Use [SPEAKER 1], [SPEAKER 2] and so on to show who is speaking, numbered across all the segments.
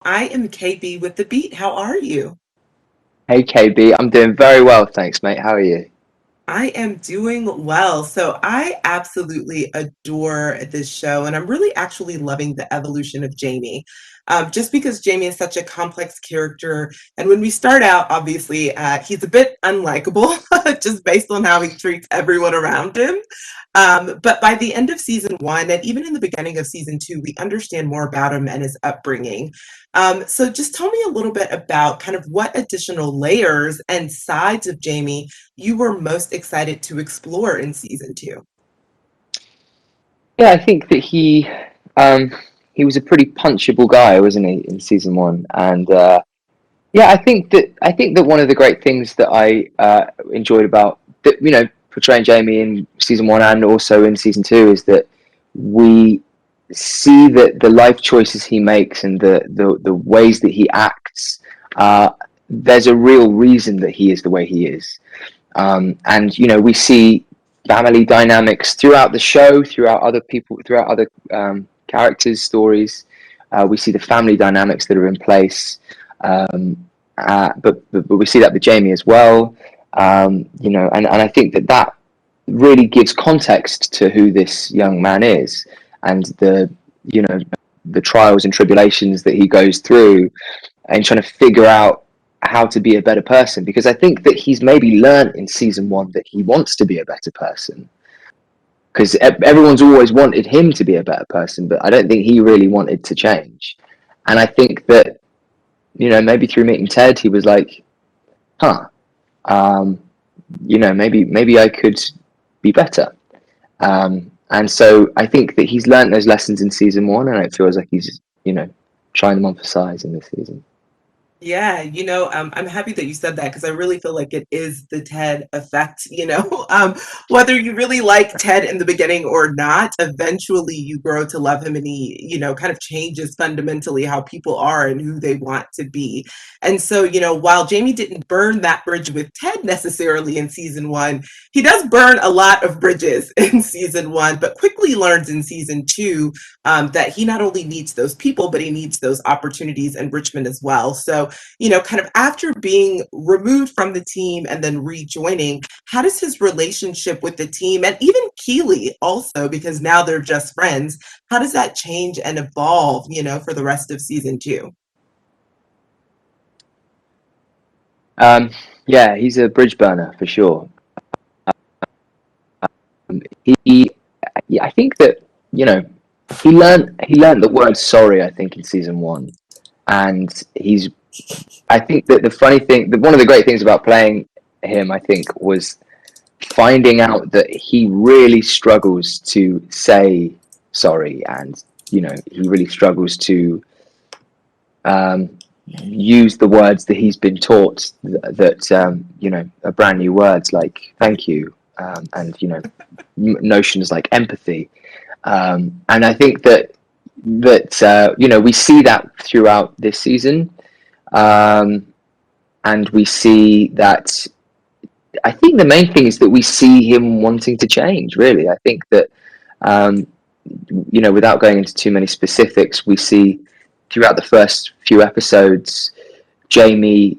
[SPEAKER 1] I am KB with the Beat. How are you?
[SPEAKER 2] Hey KB, I'm doing very well, thanks, mate. How are you?
[SPEAKER 1] I am doing well. So I absolutely adore this show, and I'm really actually loving the evolution of Jamie. Just because Jamie is such a complex character, and when we start out, obviously, he's a bit unlikable, just based on how he treats everyone around him. But by the end of season one, and even in the beginning of season two, we understand more about him and his upbringing. So just tell me a little bit about kind of what additional layers and sides of Jamie you were most excited to explore in season two.
[SPEAKER 2] Yeah, I think that um, he was a pretty punchable guy, wasn't he, in season one? And yeah, I think that one of the great things that I enjoyed about that, portraying Jamie in season one and also in season two is that we see that the life choices he makes and the ways that he acts. There's a real reason that he is the way he is. And we see family dynamics throughout the show, throughout other people, throughout other characters' stories. We see the family dynamics that are in place, but we see that with Jamie as well. And I think that really gives context to who this young man is and you know the trials and tribulations that he goes through and trying to figure out how to be a better person, because I think that he's maybe learned in season one that he wants to be a better person because everyone's always wanted him to be a better person, but I don't think he really wanted to change. And I think that maybe through meeting Ted he was like, huh, um, maybe I could be better. And so I think that he's learned those lessons in season one, and it feels like he's trying them on for size in this season.
[SPEAKER 1] Yeah, I'm happy that you said that because I really feel like it is the Ted effect. Whether you really like Ted in the beginning or not, eventually you grow to love him and he, kind of changes fundamentally how people are and who they want to be. And so, while Jamie didn't burn that bridge with Ted necessarily in season one, he does burn a lot of bridges in season one, but quickly learns in season two that he not only needs those people, but he needs those opportunities in Richmond as well. So, kind of after being removed from the team and then rejoining, how does his relationship with the team and even Keeley also, because now they're just friends, how does that change and evolve, for the rest of season two?
[SPEAKER 2] Um, yeah, he's a bridge burner for sure. He, yeah, I think that you know he learned the word sorry. I think in season one, and he's. I think that the funny thing, that one of the great things about playing him, I think, was finding out that he really struggles to say sorry, and he really struggles to um, use the words that he's been taught that are brand new words like thank you, and notions like empathy, and I think that we see that throughout this season, um, and we see that. I think the main thing is that we see him wanting to change. Really, I think that um, without going into too many specifics, we see throughout the first few episodes Jamie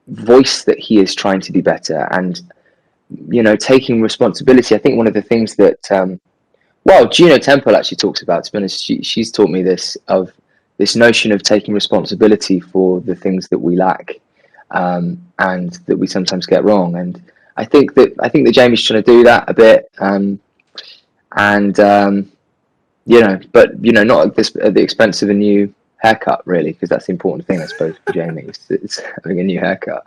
[SPEAKER 2] voice that he is trying to be better and taking responsibility. I think one of the things that Gino Temple actually talks about, to be honest, she's taught me this notion of taking responsibility for the things that we lack, and that we sometimes get wrong. And I think that Jamie's trying to do that a bit, and but not at the expense of a new haircut, really, because that's the important thing, I suppose, for Jamie. It's having a new haircut.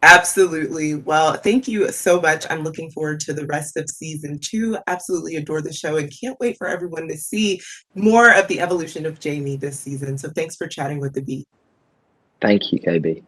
[SPEAKER 1] Absolutely. Well, thank you so much. I'm looking forward to the rest of season two. Absolutely adore the show and can't wait for everyone to see more of the evolution of Jamie this season. So thanks for chatting with the Beat.
[SPEAKER 2] Thank you, KB.